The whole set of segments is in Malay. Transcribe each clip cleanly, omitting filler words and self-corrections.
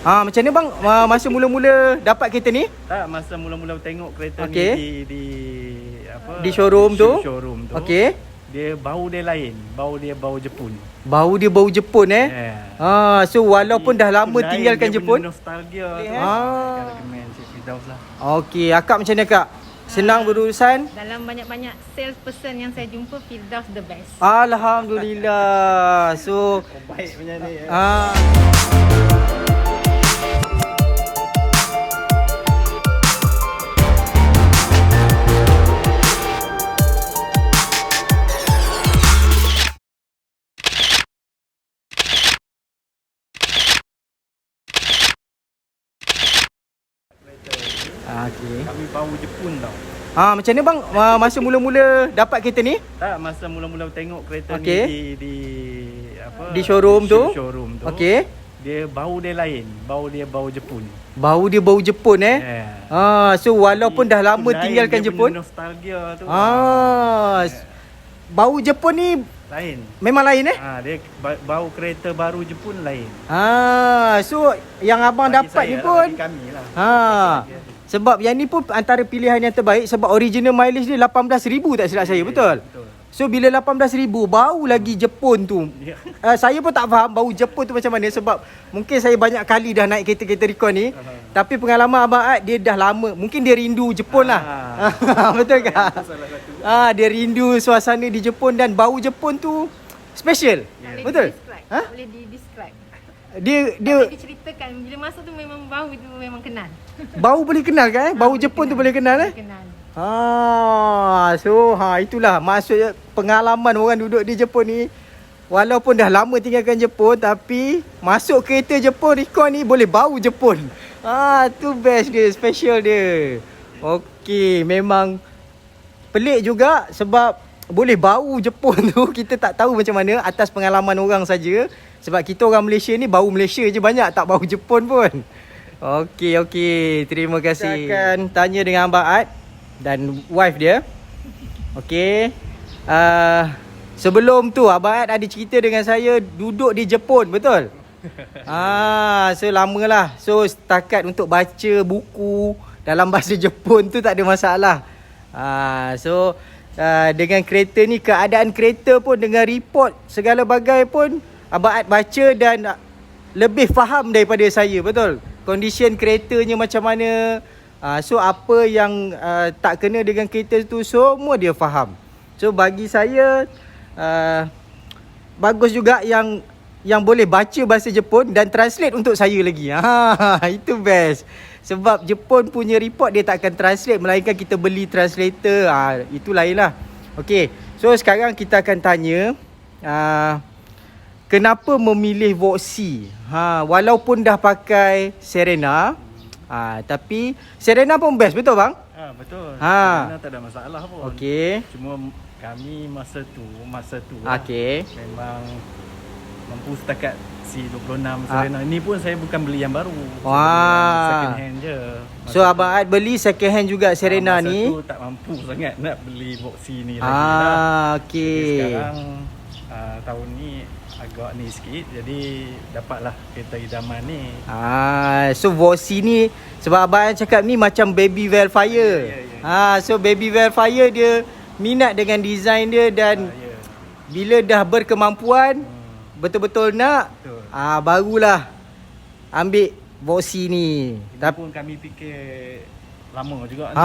Macam ni bang, masa mula-mula dapat kereta ni? Tak, masa mula-mula tengok kereta Okey. ni di apa? Di showroom tu? Showroom tu. Okey. Dia bau dia lain. Bau dia bau Jepun. Bau dia bau Jepun Yeah. So walaupun dah lama Lain, tinggalkan dia Jepun. punya nostalgia tu. Ah. Recommend Cik Firdaus lah. Okey, akak macam mana kak? Senang berurusan? Dalam banyak-banyak salesperson yang saya jumpa, Firdaus the best. Alhamdulillah. So Baik macam ni. Okey. Kami bau Jepun tau. Macam ni bang, masa mula-mula dapat kereta ni? Tak, masa mula-mula tengok kereta Okey. ni di apa? Di showroom tu? Showroom tu. Okey. Dia bau dia lain. Bau dia bau Jepun. Bau dia bau Jepun Yeah. So walaupun dah lama Lain, tinggalkan dia Jepun. punya nostalgia tu. Bau Jepun ni Lain. memang lain Dia bau kereta baru Jepun lain. So yang abang Bagi dapat saya ni lah, pun bagi kami lah. sebab yang ni pun antara pilihan yang terbaik sebab original mileage dia 18,000 tak silap saya, betul? Betul. So bila 18,000 bau lagi Jepun tu. Ya. Saya pun tak faham bau Jepun tu macam mana sebab mungkin saya banyak kali dah naik kereta-kereta Recon ni. Tapi pengalaman abang Ad dia dah lama. Mungkin dia rindu Jepun lah. Betul tak? Salah satu. Dia rindu suasana di Jepun dan bau Jepun tu special. Boleh Betul? di-describe. Ha? Boleh di-describe. Dia Boleh diceritakan bila masa tu memang bau itu memang kenal. bau boleh kenal kan? Bau boleh Jepun tu kenal. boleh kenal Boleh kenal. Itulah maksudnya pengalaman orang duduk di Jepun ni. Walaupun dah lama tinggalkan Jepun tapi masuk kereta Jepun Recon ni boleh bau Jepun. Tu best dia, special dia. Okey, memang pelik juga sebab boleh bau Jepun tu. Kita tak tahu macam mana atas pengalaman orang saja. Sebab kita orang Malaysia ni bau Malaysia je banyak, tak bau Jepun pun. Okey. Terima kasih. Kita akan tanya dengan Abang Ad dan wife dia. Okey. Sebelum tu Abang Ad ada cerita dengan saya duduk di Jepun, betul? So lamalah. So setakat untuk baca buku dalam bahasa Jepun tu tak ada masalah. Dengan kereta ni, keadaan kereta pun dengan report segala bagai pun Abang Ad baca dan lebih faham daripada saya, betul? Condition keretanya macam mana. So apa yang tak kena dengan kereta tu semua dia faham. So bagi saya bagus juga yang boleh baca bahasa Jepun dan translate untuk saya lagi. Itu best. Sebab Jepun punya report dia tak akan translate melainkan kita beli translator. Itu lain lah. Okey. So sekarang kita akan tanya kenapa memilih Voxy? Walaupun dah pakai Serena, tapi Serena pun best, betul bang? Betul. Serena tak ada masalah pun. Okey. Cuma kami masa tu Okey. memang mampu setakat C26 Serena. Ni pun saya bukan beli yang baru. Second hand je. So Abang Ad beli second hand juga Serena masa ni. tu tak mampu sangat nak beli Voxy ni lagi lah. Okey. Jadi sekarang tahun ni agak ni sikit, jadi dapatlah kereta idaman ni. So Voxy ni sebab Abang Ad cakap ni macam Baby Velfire. So Baby Velfire dia minat dengan design dia dan bila dah berkemampuan betul-betul nak, Betul. barulah ambil Voxy ni. Tapi pun kami fikir lama juga.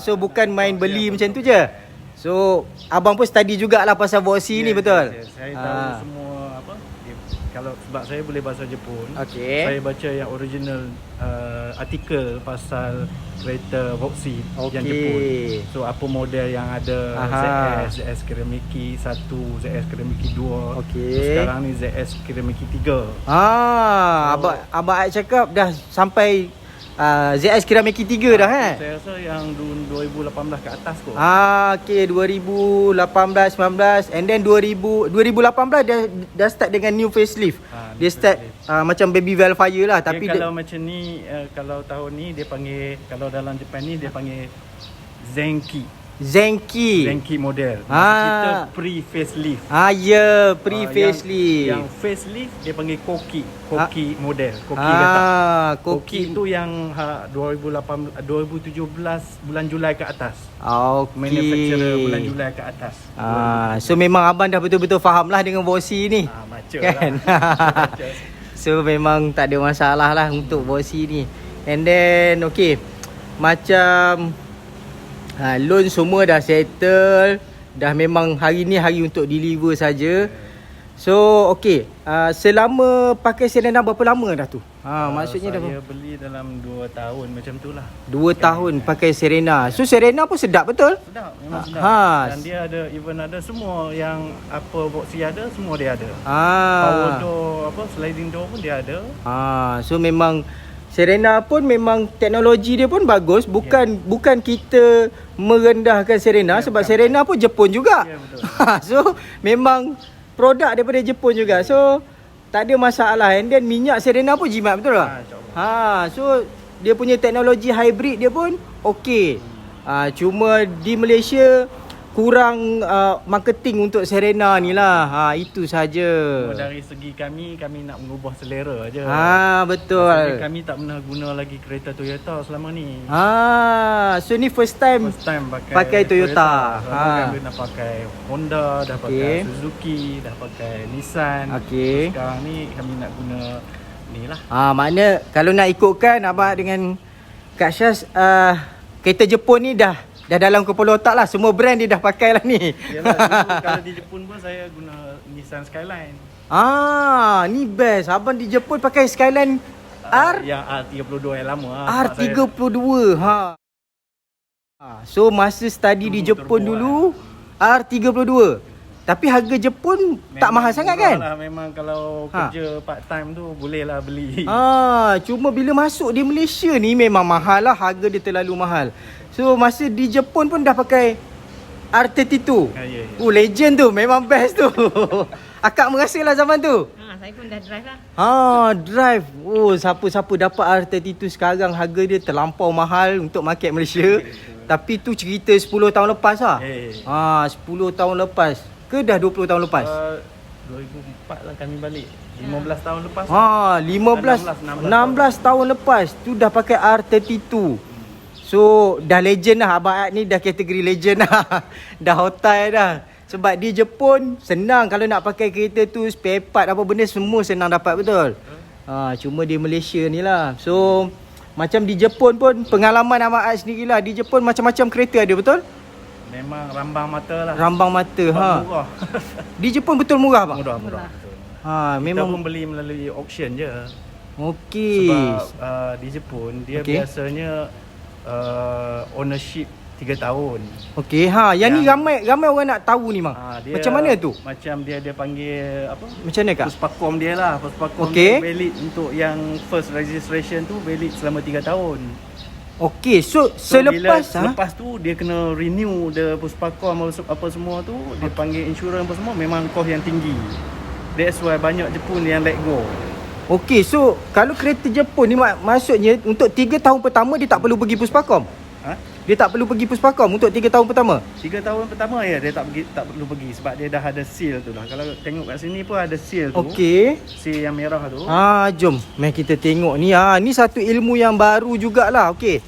So bukan main beli macam tu je. So abang pun study jugalah pasal Voxy ni, betul? Saya tahu semua apa. Kalau sebab saya boleh bahasa Jepun. Okey. Saya baca yang original artikel pasal kereta Voxy yang Jepun. So apa model yang ada, ZS Kiramiki 1, ZS Kiramiki 2. Okey. So, sekarang ni ZS Kiramiki 3. Abang Ad cakap dah sampai ZS Kiramiki 3 dah Saya rasa yang 2018 ke atas kot. Okey, 2018, 19 and then 2018 dah start dengan new facelift. Dia start macam Baby Velfire lah, tapi kalau macam ni kalau tahun ni dia panggil, kalau dalam Jepun ni dia panggil Zenki. Zenki. model. Ah. Kita pre-facelift. Ya, Ah, pre-facelift. Yang facelift dia panggil Koki model. Koki kata. Koki Koki. tu yang 2017 bulan Julai ke atas. Okey. Manufacturer bulan Julai ke atas. So memang abang dah betul-betul faham lah dengan bosi ni. Baca Kan? lah. So memang tak ada masalah lah untuk bosi ni. And then okay, macam loan semua dah settle. Dah memang hari ni hari untuk deliver saja. So okay, selama pakai Serena berapa lama dah tu? Maksudnya saya dah beli dalam 2 tahun macam tu lah. 2 tahun pakai Serena. So Serena pun sedap betul? Sedap, memang sedap. Ha. Dan dia ada, even ada semua yang apa boxy ada, semua dia ada. Ah. Power door, apa sliding door pun dia ada. So memang Serena pun memang teknologi dia pun bagus. Bukan kita merendahkan Serena, sebab Serena pun Jepun juga. Ya, betul. So memang produk daripada Jepun juga. So tak ada masalah. And then minyak Serena pun jimat betul tak? InsyaAllah. So dia punya teknologi hybrid dia pun okey. Cuma di Malaysia kurang marketing untuk Serena ni lah. Itu saja. Dari segi kami nak mengubah selera aje. Betul. Maksudnya kami tak pernah guna lagi kereta Toyota selama ni. So ni first time pakai Toyota. Kami dah pakai Honda, dah pakai Suzuki, dah pakai Nissan. Okey. Sekarang ni kami nak guna ni lah. Makna kalau nak ikutkan abang dengan Kak Syaz, kereta Jepun ni dah dalam kepala otak lah. Semua brand dia dah pakai lah ni. Yalah, dulu kalau di Jepun pun saya guna Nissan Skyline. Ni best. Abang di Jepun pakai Skyline Yang R32 yang lama lah. R32. So masa study di Jepun dulu R32. Tapi harga Jepun tak mahal sangat kan? Lah, memang kalau kerja part time tu boleh lah beli. Cuma bila masuk di Malaysia ni memang mahal lah. Harga dia terlalu mahal. So masa di Jepun pun dah pakai R32. Ya. Legend tu. Memang best tu. Akak merasa lah zaman tu. Saya pun dah drive lah. Drive. Siapa-siapa dapat R32 sekarang, harga dia terlampau mahal untuk market Malaysia. Tapi tu cerita 10 tahun lepas lah. 10 tahun lepas. Ke dah 20 tahun lepas? 2004 lah kami balik. 15 tahun lepas. 16 tahun lepas tu dah pakai R32. So dah legend lah. Abang Ad ni dah kategori legend lah. Dah hotai dah. Sebab di Jepun senang kalau nak pakai kereta tu, spare part apa benda semua senang dapat betul. Cuma di Malaysia ni lah. So macam di Jepun pun pengalaman Abang Ad sendiri lah. Di Jepun macam-macam kereta ada betul? Memang rambang mata lah. Rambang mata. Murah. Di Jepun betul murah bang? Murah. Memang kita pun beli melalui auction je. Okey. Sebab di Jepun dia biasanya ownership 3 tahun. Okey, yang ni ramai orang nak tahu ni bang. Macam mana tu? Macam dia panggil apa? Macam mana kak? Puspakom dia lah. Puspakom dia valid untuk yang first registration tu valid selama 3 tahun. Okey, so selepas tu dia kena renew the Puspakom apa semua tu, dia panggil insurans apa semua, memang kos yang tinggi. That's why banyak Jepun yang let go. Okey, so kalau kereta Jepun ni maksudnya untuk 3 tahun pertama dia tak perlu pergi Puspakom? Dia tak perlu pergi Puspakom untuk 3 tahun pertama? 3 tahun pertama ya dia tak perlu pergi sebab dia dah ada seal tu lah. Kalau tengok kat sini pun ada seal tu. Okey. Seal yang merah tu. Jom mari kita tengok ni. Ni satu ilmu yang baru jugalah. Okey.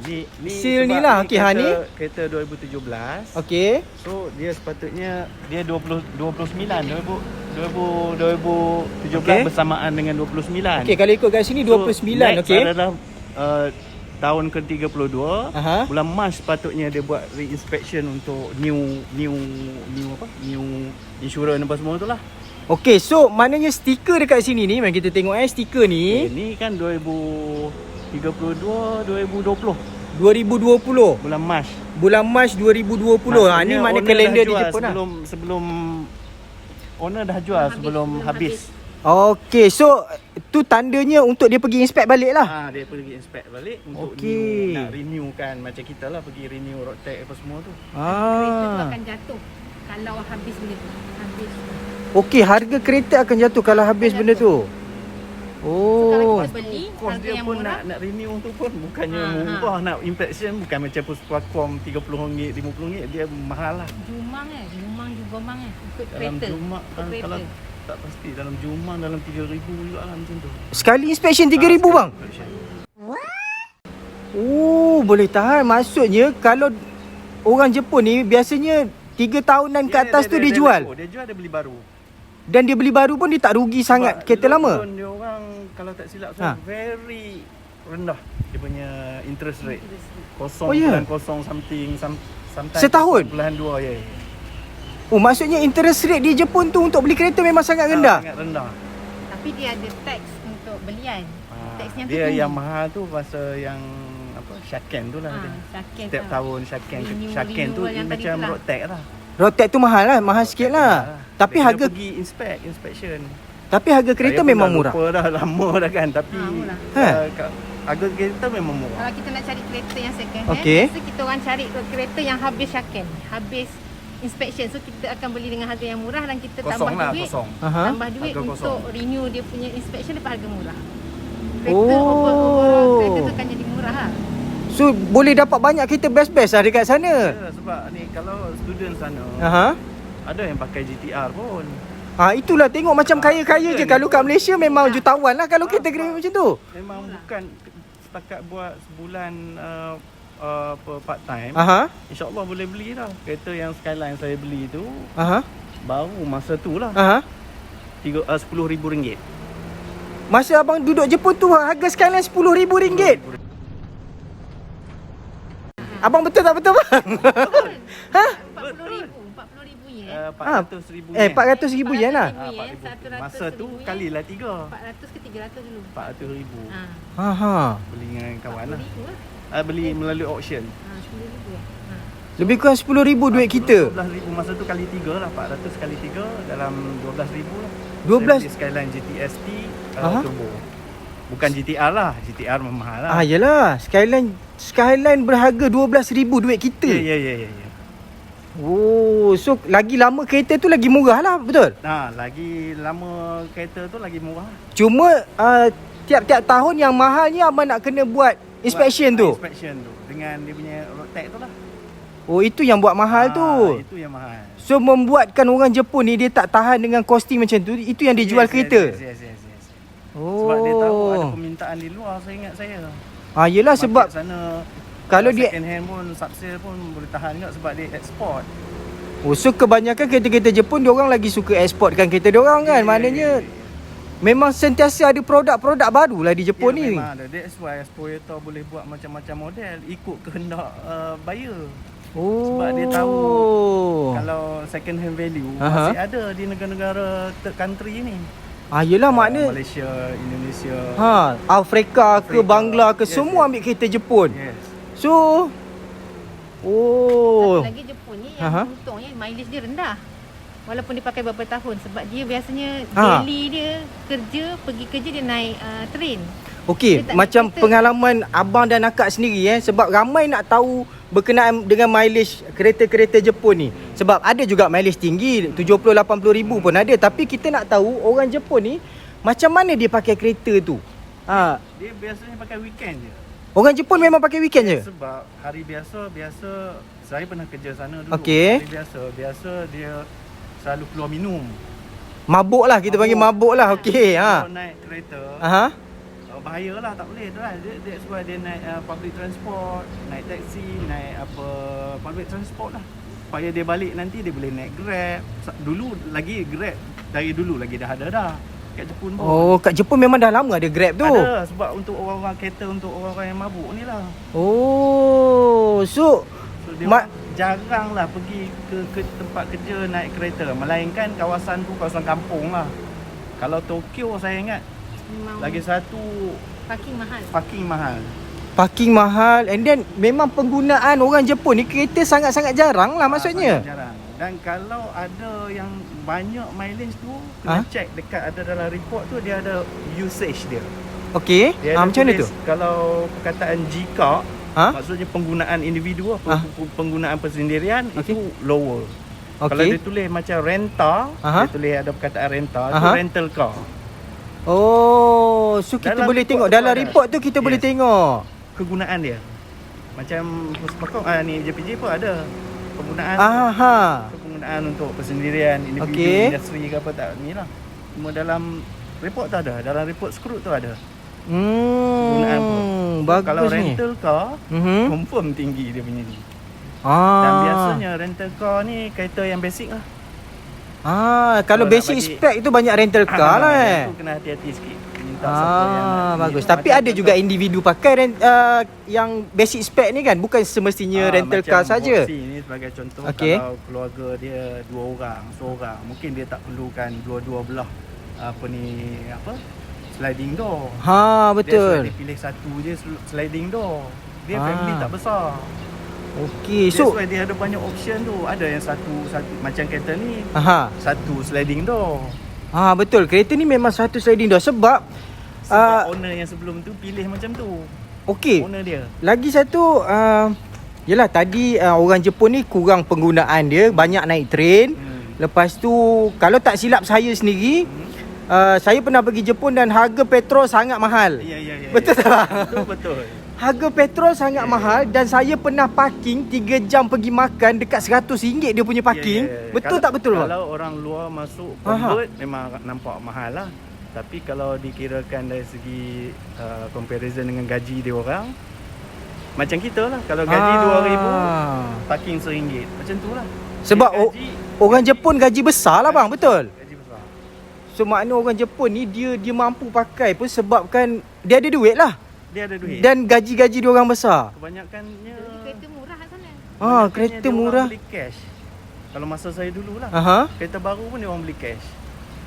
Ni seal ni lah. Okey, ni kereta 2017. Okey. So dia sepatutnya dia 2017 bersamaan dengan 29. Okey, kalau ikut kat sini 29. Okey. Adalah tahun ke-32, bulan Mac sepatutnya dia buat re-inspection untuk new insurans apa semua tu lah. Okey, so maknanya stiker dekat sini ni, mari kita tengok stiker ni. Ni kan 2032, 2020. 2020 bulan Mac 2020. Ni makna kalender di Jepun lah. Sebelum owner dah jual sebelum habis. Okey, so tu tandanya untuk dia pergi inspect balik lah. Dia pergi inspect balik untuk nak renew kan, macam kita lah pergi renew road tax apa semua tu. Kereta tu akan jatuh kalau habis benda tu. Okey, harga kereta akan jatuh kalau habis benda tu. Oh. Kita beli Kos harga dia yang pun murah. nak renew tu pun bukannya Ha, ha. murah. Nak inspection bukan macam Puspakom RM30, RM50. Dia mahal lah. Jumang juga mang ikut Dalam kereta. Jumaat Ikut kereta. kalau tak pasti dalam Jumaat dalam 3,000 juga lah macam tu. Sekali inspection 3,000 bang? Oh, boleh tahan. Maksudnya kalau orang Jepun ni biasanya 3 tahunan ke atas tu dia jual. Dia jual, dia beli baru. Dan dia beli baru pun dia tak rugi sangat kereta lama. Loan dia orang kalau tak silap Ha. saya very rendah dia punya interest rate. Oh, ya? 0.0 something sometimes Setahun? 0.2 ya. Oh, maksudnya interest rate di Jepun tu untuk beli kereta memang sangat rendah. Sangat rendah. Tapi dia ada tax untuk belian. Taxnya tu Dia tinggi. yang mahal tu masa yang apa Shaken tu lah dia. Shaken Setiap tahun Shaken tu yang tadi macam tu lah. road tax lah. Road tax tu mahal lah, mahal sikit lah. Tapi Dia harga pergi inspection. kereta Saya pun memang dah murah. lupa dah lama dah kan tapi murah. harga kereta memang murah. Kalau kita nak cari kereta yang second Okey. hand, biasa kita orang cari kereta yang habis shaken, habis inspection. So kita akan beli dengan harga yang murah dan kita Kosong tambah lah, duit. kosong. Aha. Tambah duit Harga untuk kosong. renew dia punya inspection dapat harga murah. Kereta Oh. overall kereta tu akan jadi murah lah. So boleh dapat banyak kereta best-best lah dekat sana. Ya, sebab ni kalau student sana Aha. ada yang pakai GTR pun. Itulah tengok macam kaya-kaya je. Kalau kat Malaysia memang jutawan lah kalau kereta macam tu. Memang bukan setakat buat sebulan part time. Aha. InsyaAllah boleh beli dah. Kereta yang Skyline saya beli tu Aha. baru masa tu lah Aha. RM10,000. Masa abang duduk Jepun tu harga Skyline RM10,000. Abang betul tak betul bang? Ha? RM40,000 yen. RM400,000. RM400,000 yen lah. Masa tu kalilah 3. 400 ke 300 dulu. RM400,000. Aha. Beli dengan kawan lah. RM40,000 lah. Beli melalui auction. RM10,000 lah. Lebih kurang RM10,000 duit kita. RM12,000 masa tu kali 3 lah. 400 kali 3 dalam RM12,000 lah. 12? Saya beli Skyline GTST Aha. Turbo. Bukan GTR lah. GTR memang mahal lah. Yelah. Skyline berharga RM12,000 duit kita. Ya. Oh, so lagi lama kereta tu lagi murah lah, betul? Lagi lama kereta tu lagi murah. Cuma tiap-tiap tahun yang mahalnya abang nak kena buat inspection tu. Inspection tu dengan dia punya road tax tu lah. Oh, itu yang buat mahal tu. Itu yang mahal. So membuatkan orang Jepun ni dia tak tahan dengan costing macam tu. Itu yang dia jual kereta. Yes. Oh. Sebab dia tahu ada permintaan di luar, saya ingat saya. Yelah sebab Market sana kalau dia second hand pun subsale pun boleh tahan juga sebab dia ekspor. so kebanyakan kereta-kereta Jepun dia orang lagi suka exportkan kereta dia orang kan. Maknanya memang sentiasa ada produk-produk baru lah di Jepun ni. Memang ada. That's why Toyota boleh buat macam-macam model ikut kehendak buyer. Oh. Sebab dia tahu kalau second hand value masih ada di negara-negara third country ni. Yelah makna Malaysia, Indonesia. Afrika ke Bangla ke Yes, semua ambil kereta Jepun. Yes. So Satu lagi Jepun ni Aha. yang untungnya mileage dia rendah. Walaupun dia pakai beberapa tahun sebab dia biasanya Ha. daily dia pergi kerja dia naik train. okey, Dia tak macam naik kereta. pengalaman abang dan akak sendiri sebab ramai nak tahu berkenaan dengan mileage kereta-kereta Jepun ni. Sebab ada juga mileage tinggi 70-80 ribu pun ada, tapi kita nak tahu orang Jepun ni macam mana dia pakai kereta tu. Dia biasanya pakai weekend je. Orang Jepun memang pakai weekend je. Sebab hari biasa saya pernah kerja sana dulu. Okey. Hari biasa dia selalu keluar minum. Mabuk lah, kita panggil mabuk lah. Okey, Kalau naik kereta, Aha. bahaya lah, tak boleh drive. That's why dia naik public transport, naik taxi, naik public transport lah. Supaya dia balik nanti dia boleh naik Grab. Dulu lagi Grab, dari dulu lagi dah ada dah. Kat Jepun pun. Oh, kat Jepun memang dah lama ada Grab tu. Ada, sebab untuk orang-orang kereta, untuk orang-orang yang mabuk ni lah. Oh, so So dia jarang lah pergi ke tempat kerja naik kereta. Melainkan kawasan tu kawasan kampung lah. Kalau Tokyo saya ingat Memang lagi satu parking mahal. parking mahal. parking mahal, and then memang penggunaan orang Jepun ni kereta sangat-sangat jarang lah maksudnya. Sangat jarang. Dan kalau ada yang banyak mileage tu, kena check dekat ada dalam report tu dia ada usage dia. Okey, Dia ada macam mana tu? tulis Kalau perkataan jika, maksudnya penggunaan individu, penggunaan persendirian Okey. itu lower. Kalau dia tulis macam renta, dia tulis ada perkataan renta, itu rental car. Oh, Oh, so kita Dalam boleh report tengok tu dalam ada. report tu kita boleh Yes. tengok. Kegunaan dia. Macam Puspakom ni JPJ pun ada penggunaan. Aha. Penggunaan untuk persendirian individu, Okey. industri ke apa tak ni lah. Cuma dalam report tu ada, dalam report skru tu ada. Penggunaan pun. bagus Kalau ni. rental car, Mhm. confirm tinggi dia punya ni. Ah. Dan biasanya rental car ni kereta yang basic lah. Kalau Kalau nak basic bagi- spec tu banyak rental car lah Yang tu kena hati-hati sikit. Minta siapa yang nak Bagus. ni. Tapi Macam ada contoh, juga individu pakai yang basic spec ni kan, bukan semestinya rental macam car saja. Voxy ni sebagai contoh, Okey. kalau keluarga dia 2 orang, seorang, mungkin dia tak perlukan dua-dua belah sliding door. Betul. Dia pilih satu je sliding door. Dia Ah. family tak besar. Okey. That's So why dia ada banyak option tu. Ada yang satu macam kereta ni, satu sliding door. Betul. Kereta ni memang satu sliding door sebab Sebab owner yang sebelum tu pilih macam tu. okey. Owner dia. Lagi satu yelah tadi orang Jepun ni kurang penggunaan dia, banyak naik train. Lepas tu kalau tak silap saya sendiri, saya pernah pergi Jepun dan harga petrol sangat mahal. Ya. Betul tak? Betul. Harga petrol sangat mahal dan saya pernah parking 3 jam pergi makan dekat RM100 dia punya parking. Betul tak betul bang? Kalau orang luar masuk convert memang nampak mahal lah. Tapi kalau dikirakan dari segi comparison dengan gaji dia orang, macam kita lah. Kalau gaji RM2,000, parking RM1. Macam tu lah. Sebab gaji, orang Jepun gaji besar lah bang, betul? gaji besar. So makna orang Jepun ni dia mampu pakai pun sebabkan dia ada duit lah. Dia ada duit. Dan gaji-gaji dia orang besar. Kebanyakannya Kereta murah kat sana. Kereta dia orang murah. beli cash. Kalau masa saya dulu lah. Kereta baru pun dia orang beli cash.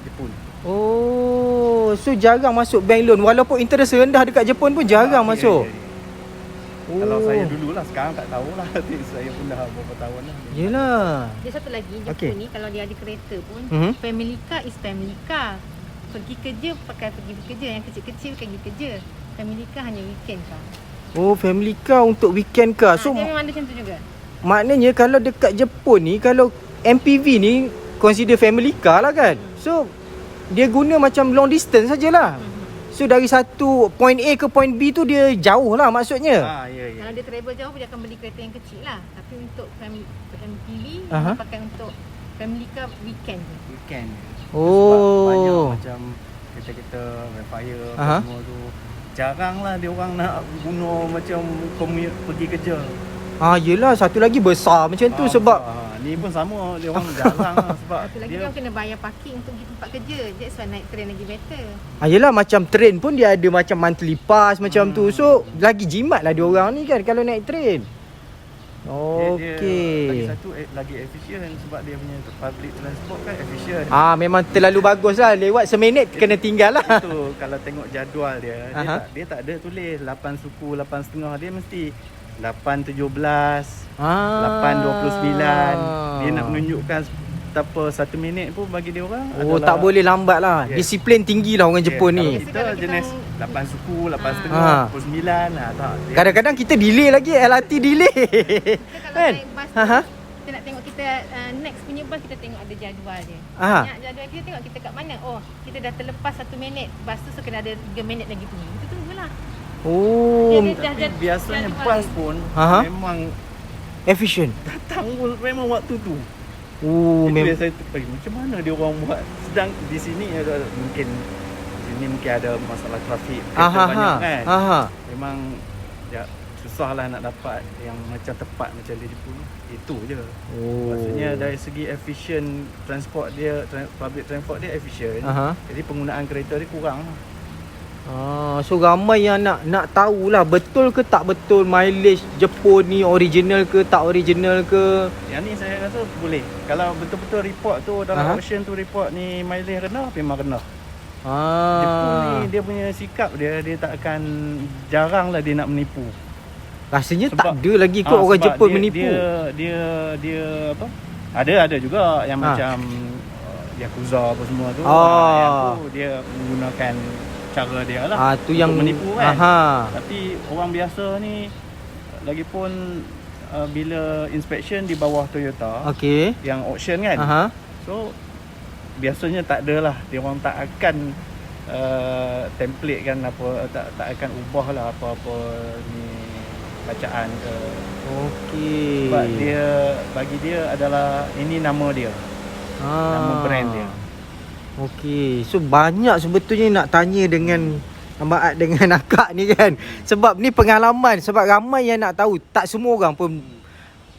Jepun. Oh, so jarang masuk bank loan. Walaupun interest rendah dekat Jepun pun jarang masuk. Ya. Kalau saya dulu lah, sekarang tak tahulah. Saya pun dah berapa tahun lah. Yelah. Dia satu lagi, Jepun Okey. ni kalau dia ada kereta pun, Mhm. family car is family car. Pergi kerja pakai pergi kerja, yang kecil-kecil pergi kerja. Family car hanya weekend car. Oh, family car untuk weekend car. So Dia memang ada macam tu juga. maknanya kalau dekat Jepun ni, kalau MPV ni consider family car lah kan. So dia guna macam long distance sajalah. So dari satu point A ke point B tu dia jauh lah maksudnya. Ya. Kalau dia travel jauh, dia akan beli kereta yang kecil lah. Tapi untuk MPV, Aha. dia pakai untuk family car weekend je. Weekend. Oh. Sebab banyak macam kereta-kereta Rapfire Aha. semua tu. Jarang lah dia orang nak guna macam commute pergi kerja. Yelah satu lagi besar macam tu sebab ni pun sama, dia orang jarang lah sebab Satu lagi dia orang kena bayar parking untuk pergi tempat kerja. That's why naik train lagi better. yelah macam train pun dia ada macam monthly pass macam tu. So lagi jimat lah dia orang ni kan kalau naik train. dia Okey. lagi satu lagi efisien sebab dia punya public transport kan efisien. Memang terlalu bagus lah. Lewat seminit kena tinggal lah. Itu kalau tengok jadual dia, dia tak ada tulis 8 suku 8.5, dia mesti 8.17, 8.29. Dia nak menunjukkan betapa 1 minit pun bagi dia orang Tak boleh lambat lah. Yes. Disiplin tinggi lah orang Jepun ni. Kalau kita jenis 8 suku, 8.5, 9 tak. Kadang-kadang kita delay lagi, LRT delay. Kita kalau Kan? naik bas tu, kita nak tengok kita next punya bas, kita tengok ada jadual dia. Jadual kita tengok kita kat mana. Oh, kita dah terlepas 1 minit. Bas tu so kena ada 3 minit lagi pergi. Kita tunggulah. Tapi biasanya bas pun memang efficient. datang memang waktu tu. Itu yang saya macam mana dia orang buat. Sedang di sini mungkin ada masalah trafik kereta banyak kan. Memang susah lah nak dapat yang macam tepat macam di Jepun. Itu je. Maksudnya dari segi efisien transport dia, public transport dia efisien. Jadi penggunaan kereta dia kurang lah. So ramai yang nak tahulah betul ke tak betul mileage Jepun ni original ke tak original ke. Yang ni saya rasa boleh. Kalau betul-betul report tu dalam auction tu report ni mileage rendah, memang rendah. Jepun ni dia punya sikap dia tak akan, jarang lah dia nak menipu. Rasanya tak ada lagi kot orang Jepun menipu. Dia apa? Ada juga yang macam Yakuza apa semua tu. Yang tu dia menggunakan cara dia lah tu untuk yang menipu kan. Tapi orang biasa ni lagipun bila inspection di bawah Toyota yang auction kan. So biasanya tak adalah, dia orang tak akan template kan, apa tak akan ubah lah apa-apa ni bacaan ke. Okey. Sebab dia, bagi dia adalah ini nama dia, nama brand dia. Okey. So banyak sebetulnya nak tanya dengan Abang Ad dengan akak ni kan. Sebab ni pengalaman. Sebab ramai yang nak tahu. Tak semua orang pun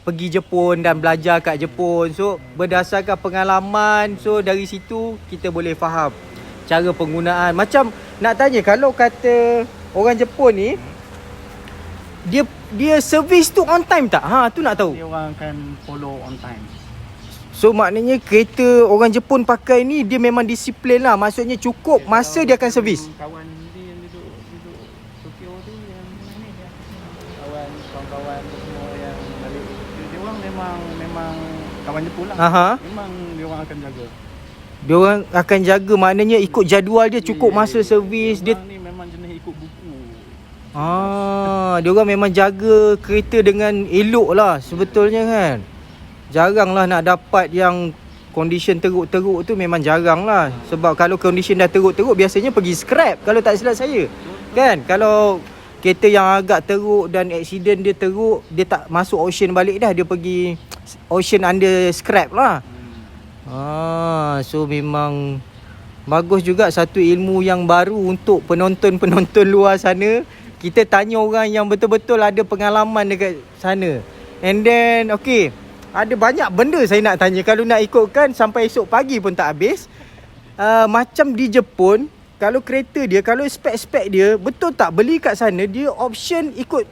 pergi Jepun dan belajar kat Jepun. So berdasarkan pengalaman, so dari situ kita boleh faham cara penggunaan. Macam nak tanya, kalau kata orang Jepun ni, dia servis tu on time tak? Tu nak tahu. Dia orang akan follow on time. So maknanya kereta orang Jepun pakai ni dia memang disiplin lah. Maksudnya cukup masa dia akan servis. Kawan dia yang duduk Tokyo tu, yang mana dia, kawan-kawan semua yang balik, dia orang memang kawan Jepun lah. Memang dia orang akan jaga. Dia orang akan jaga, maknanya ikut jadual dia, cukup masa servis dia. Ni memang jenis ikut buku. Dia orang memang jaga kereta dengan elok lah sebetulnya kan. Jarang lah nak dapat yang condition teruk-teruk tu, memang jarang lah. Sebab kalau condition dah teruk-teruk biasanya pergi scrap kalau tak silap saya. Kan? Kalau kereta yang agak teruk dan accident dia teruk, dia tak masuk auction balik dah, dia pergi auction under scrap lah. So memang bagus juga, satu ilmu yang baru untuk penonton-penonton luar sana. Kita tanya orang yang betul-betul ada pengalaman dekat sana. And then okay, ada banyak benda saya nak tanya. Kalau nak ikutkan sampai esok pagi pun tak habis. Macam di Jepun, kalau kereta dia, kalau spek-spek dia, betul tak beli kat sana dia option ikut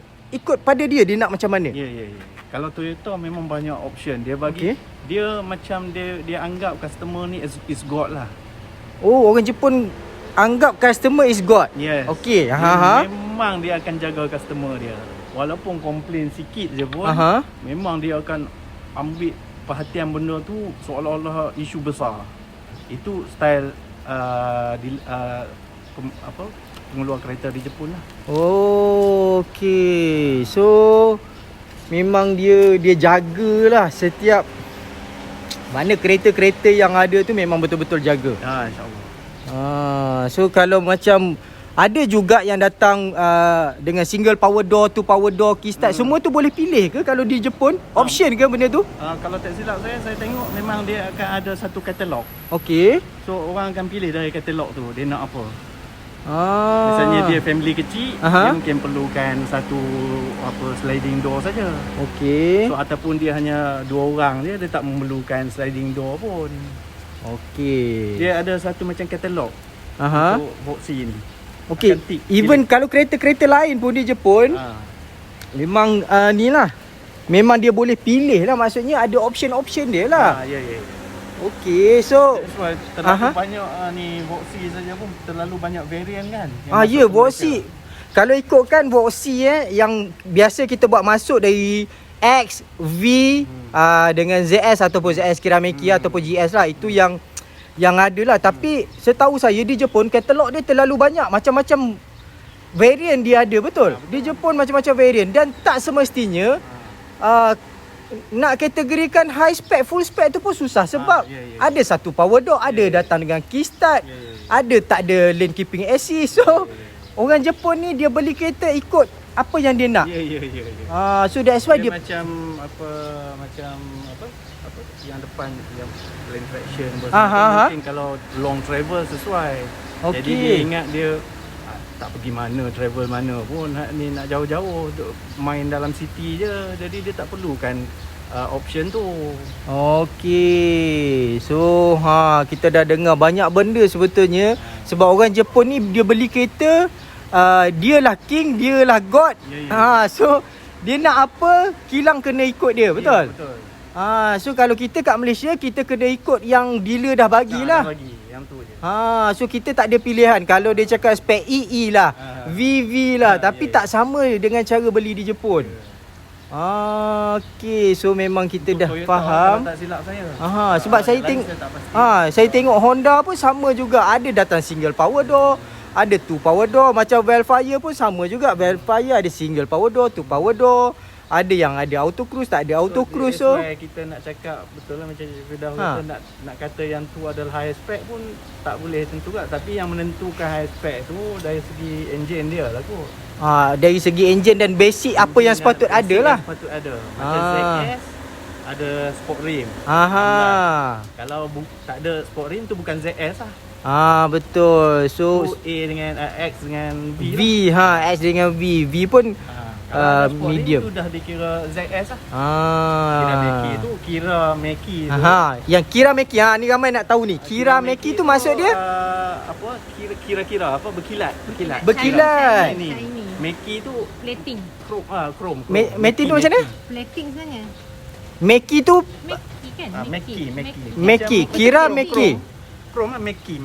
pada dia nak macam mana? Ya. Kalau Toyota memang banyak option. Dia bagi, dia macam dia anggap customer ni is God lah. Oh, orang Jepun anggap customer is God. Yes. Okey. Memang dia akan jaga customer dia. Walaupun komplain sikit je pun, memang dia akan ambil perhatian benda tu seolah-olah isu besar. Itu style pengeluar kereta di Jepun lah. Okey. So memang dia jagalah setiap mana kereta-kereta yang ada tu, memang betul-betul jaga. InsyaAllah. So kalau macam ada juga yang datang dengan single power door, two power door, key start, semua tu boleh pilih ke kalau di Jepun? Option ke benda tu? Kalau tak silap saya tengok memang dia akan ada satu katalog. Okey. So orang akan pilih dari katalog tu dia nak apa. Misalnya dia family kecil, dia mungkin perlukan satu sliding door saja. Okey. So ataupun dia hanya 2 orang dia tak memerlukan sliding door pun. Okey. Dia ada satu macam katalog untuk boxy ni. Okey. Even kalau kereta-kereta lain pun di Jepun, memang ni lah. Memang dia boleh pilih lah. Maksudnya ada option-option dia lah. Ya. Okey, so terlalu banyak ni boxy saja pun terlalu banyak variant kan. Boxy. Kalau ikutkan boxy yang biasa kita buat masuk dari X, V dengan ZS ataupun ZS Kirameki ataupun GS lah, itu yang ada lah. Tapi setahu saya di Jepun katalog dia terlalu banyak, macam-macam variant dia ada, betul? Di Jepun macam-macam variant dan tak semestinya nak kategorikan high spec, full spec tu pun susah. Sebab ada satu power door, ada datang dengan key start, ada tak ada lane keeping assist. So orang Jepun ni dia beli kereta ikut apa yang dia nak. So that's why dia macam yang depan yang lane traction mungkin kalau long travel sesuai. Jadi dia ingat dia tak pergi mana, travel mana pun, ni nak jauh-jauh main dalam city je. Jadi dia tak perlukan option tu. Okey. So kita dah dengar banyak benda sebetulnya. Sebab orang Jepun ni dia beli kereta, dia lah king, dia lah god. So dia nak apa, kilang kena ikut dia, betul? Betul. So kalau kita kat Malaysia, kita kena ikut yang dealer dah bagilah. Dah bagi, yang tu je. So kita tak ada pilihan. Kalau dia cakap spek EE lah, VV lah, tapi tak sama dengan cara beli di Jepun. Okey, so memang kita dah Toyota, faham. tak silap saya. Sebab saya tengok saya tengok Honda pun sama juga, ada datang single power door, ada two power door. Macam Velfire pun sama juga, Velfire ada single power door, two power door. ada yang ada auto cruise, tak ada auto cruise. So So kita nak cakap betul lah macam Firdaus kata, nak kata yang tu adalah high spec pun tak boleh tentu kan. Tapi yang menentukan high spec tu dari segi enjin dia lah kot. dari segi enjin dan basic apa yang sepatut ada lah. Sepatut ada. Macam ZS ada sport rim. Kalau tak ada sport rim tu bukan ZS lah. Betul. So A dengan X dengan V. X dengan V. V pun medium. Itu dah dikira ZS lah. Kira Mackie tu. Yang Kira Mackie ni ramai nak tahu ni. Kira Mackie tu maksud dia apa? Kira-kira apa? Berkilat. Berkilat. Mackie tu Plating. Chrome. Mackie tu macam mana? Plating sebenarnya. Mackie tu Mackie kan? Mackie. Kira Mackie. Chrome lah Mackie.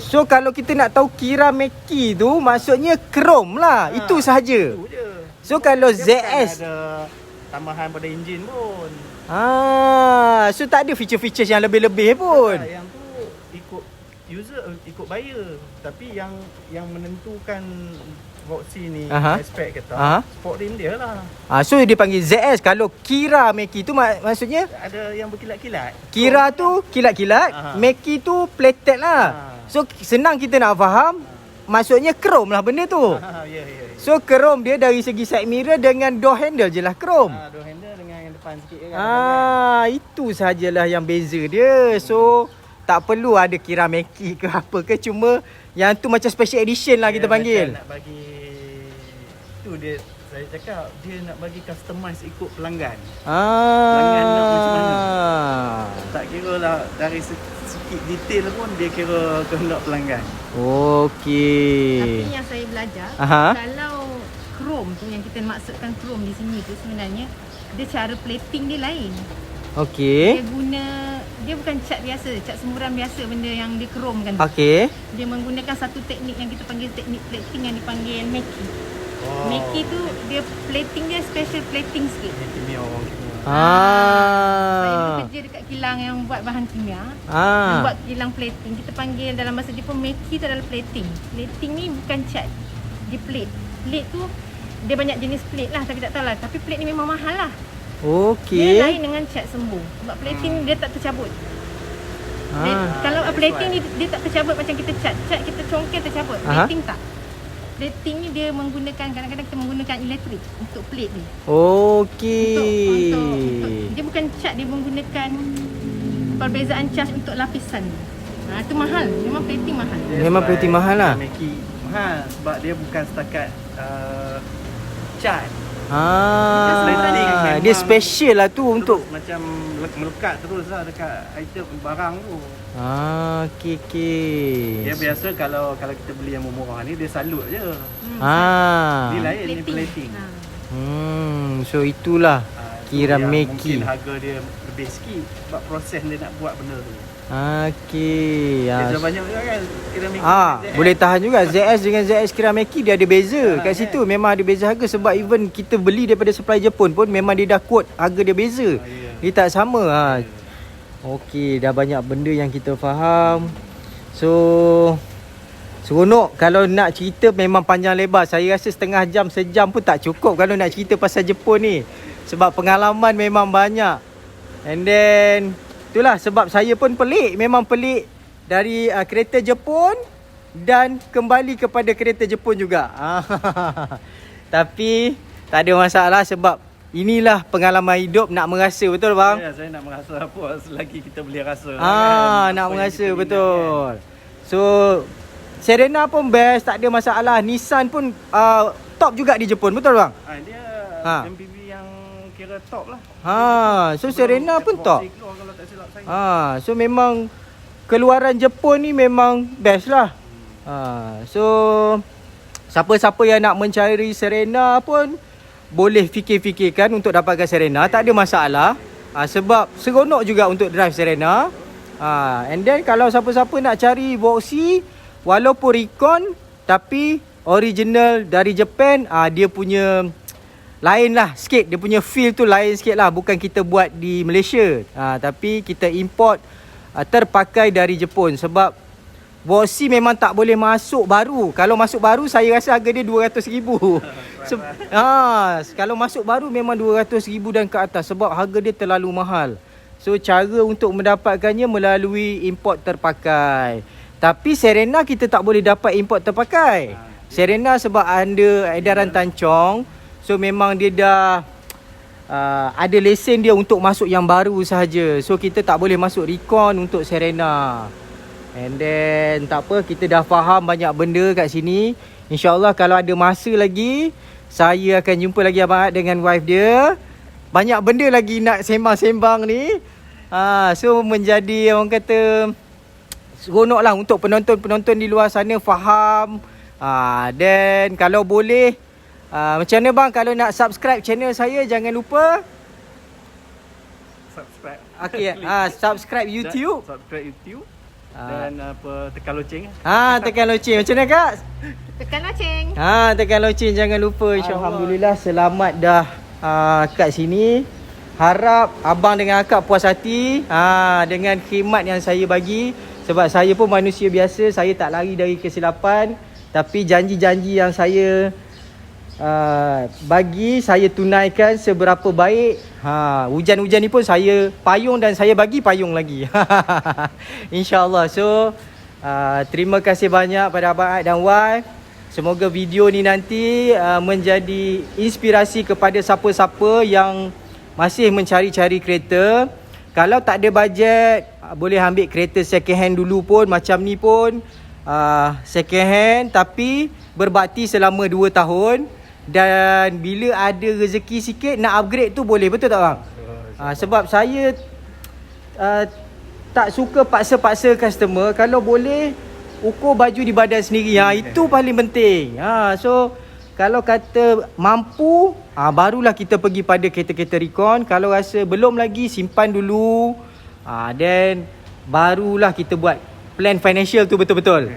So kalau kita nak tahu Kira Mackie tu maksudnya chrome lah. Itu sahaja. Itu je. So kalau dia ZS bukan ada tambahan pada enjin pun. So tak ada feature-feature yang lebih-lebih pun. Yang tu ikut user, ikut buyer. Tapi yang menentukan Voxy ni spec kata sport rim dia lah. So dia panggil ZS. Kalau Kira Mackie tu maksudnya ada yang berkilat-kilat. Kira tu kilat-kilat, Mackie tu plated lah. So senang kita nak faham, maksudnya chrome lah benda tu. Ya. So chrome dia dari segi side mirror dengan door handle je lah chrome. Door handle dengan yang depan sikit kan. Itu sajalah yang beza dia. So tak perlu ada Kira Mackie ke apa ke, cuma yang tu macam special edition lah kita panggil. Nak bagi tu dia, saya cakap dia nak bagi customize ikut pelanggan. Pelanggan nak macam mana. Tak kira lah dari sikit detail pun dia kira kehendak pelanggan. Okey. Tapi yang saya belajar, kalau chrome tu yang kita maksudkan chrome di sini tu sebenarnya dia cara plating dia lain. Okey. Dia bukan cat biasa, cat semburan biasa benda yang dia chrome kan. Okey. Dia menggunakan satu teknik yang kita panggil teknik plating yang dipanggil Mackie. Mackie tu dia plating dia special plating sikit. Kimia orang kimia. Saya dulu kerja dekat kilang yang buat bahan kimia. Yang buat kilang plating. Kita panggil dalam bahasa Jepun Mackie tu adalah plating. Plating ni bukan cat. Dia plate. Plate tu dia banyak jenis plate lah tapi tak tahu lah. Tapi plate ni memang mahal lah. Okey. Dia lain dengan cat sembuh. Sebab plating dia tak tercabut. Kalau plating ni dia tak tercabut macam kita cat. Cat kita congkel tercabut. Plating tak. Plating ni dia menggunakan, kadang-kadang kita menggunakan elektrik untuk plate ni. Okey. Untuk dia bukan cat, dia menggunakan perbezaan cas untuk lapisan. Itu mahal. Memang plating mahal. Memang plating mahal lah. Mackie mahal sebab dia bukan setakat cat. Dia special lah tu terus untuk macam melekat terus lah dekat item barang tu. Okey. Dia biasa kalau kita beli yang murah ni dia salut je. Ni lain ni plating. So itulah Kira Mackie. Mungkin harga dia lebih sikit sebab proses dia nak buat benda tu. Okey. Dia banyak juga kan Kira Mackie. Boleh tahan juga ZS dengan ZS Kira Mackie dia ada beza. Kat situ memang ada beza harga sebab even kita beli daripada supply Jepun pun memang dia dah quote harga dia beza. Dia tak sama. Okey, dah banyak benda yang kita faham. So seronok kalau nak cerita memang panjang lebar. Saya rasa setengah jam, sejam pun tak cukup kalau nak cerita pasal Jepun ni. Sebab pengalaman memang banyak. And then itulah sebab saya pun pelik. Memang pelik dari kereta Jepun dan kembali kepada kereta Jepun juga. Tapi tak ada masalah sebab inilah pengalaman hidup, nak merasa, betul bang? Ya, saya nak merasa apa selagi kita boleh rasa. Nak merasa, betul. So Serena pun best, tak ada masalah. Nissan pun top juga di Jepun, betul bang? Dia MPV yang kira top lah. So Serena pun top. Kalau tak silap saya. So memang keluaran Jepun ni memang best lah. So siapa-siapa yang nak mencari Serena pun boleh fikir-fikirkan untuk dapatkan Serena. Tak ada masalah. Sebab seronok juga untuk drive Serena. And then kalau siapa-siapa nak cari Voxy, walaupun recon tapi original dari Japan, dia punya lain lah sikit. Dia punya feel tu lain sikit lah. Bukan kita buat di Malaysia, tapi kita import terpakai dari Jepun. Sebab Voxy memang tak boleh masuk baru. Kalau masuk baru saya rasa harga dia 200,000. Kalau masuk baru memang 200,000 dan ke atas sebab harga dia terlalu mahal. So cara untuk mendapatkannya melalui import terpakai. Tapi Serena kita tak boleh dapat import terpakai. Serena sebab ada edaran tancong. So memang dia dah ada lesen dia untuk masuk yang baru sahaja. So kita tak boleh masuk recon untuk Serena. And then tak apa, kita dah faham banyak benda kat sini. InsyaAllah kalau ada masa lagi, saya akan jumpa lagi Abang Ad dengan wife dia. Banyak benda lagi nak sembang-sembang ni. So menjadi orang kata seronok lah untuk penonton-penonton di luar sana faham. Dan kalau boleh, macam mana bang, kalau nak subscribe channel saya jangan lupa Subscribe. Okay, subscribe YouTube. Subscribe YouTube. Dan tekan loceng. Tekan loceng. Macam mana kak? Tekan loceng. Tekan loceng jangan lupa. Alhamdulillah selamat dah kat sini. Harap abang dengan akak puas hati dengan khidmat yang saya bagi. Sebab saya pun manusia biasa, saya tak lari dari kesilapan. Tapi janji-janji yang saya bagi, saya tunaikan seberapa baik. Hujan-hujan ni pun saya payung dan saya bagi payung lagi. InsyaAllah. So terima kasih banyak pada Abang Ad dan wife. Semoga video ni nanti menjadi inspirasi kepada siapa-siapa yang masih mencari-cari kereta. Kalau tak ada bajet, boleh ambil kereta second hand dulu pun. Macam ni pun second hand tapi berbakti selama 2 tahun. Dan bila ada rezeki sikit nak upgrade tu boleh, betul tak bang? Sebab saya tak suka paksa-paksa customer. Kalau boleh ukur baju di badan sendiri. Itu paling penting. So kalau kata mampu, barulah kita pergi pada kereta-kereta recon. Kalau rasa belum lagi, simpan dulu. Then barulah kita buat plan financial tu betul-betul.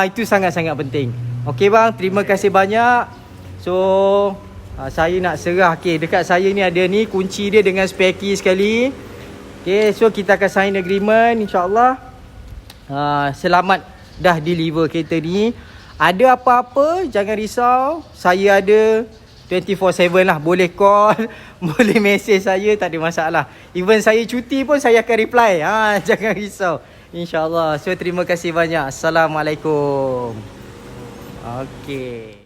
Itu sangat-sangat penting. Okey bang, terima kasih banyak. So saya nak serah. Dekat saya ni ada ni kunci dia dengan spare key sekali. So kita akan sign agreement insyaAllah. Selamat dah deliver kereta ni. Ada apa-apa jangan risau, saya ada 24/7 lah. Boleh call, boleh message saya, tak ada masalah. Even saya cuti pun saya akan reply. Jangan risau, insyaAllah. So terima kasih banyak. Assalamualaikum. Okay.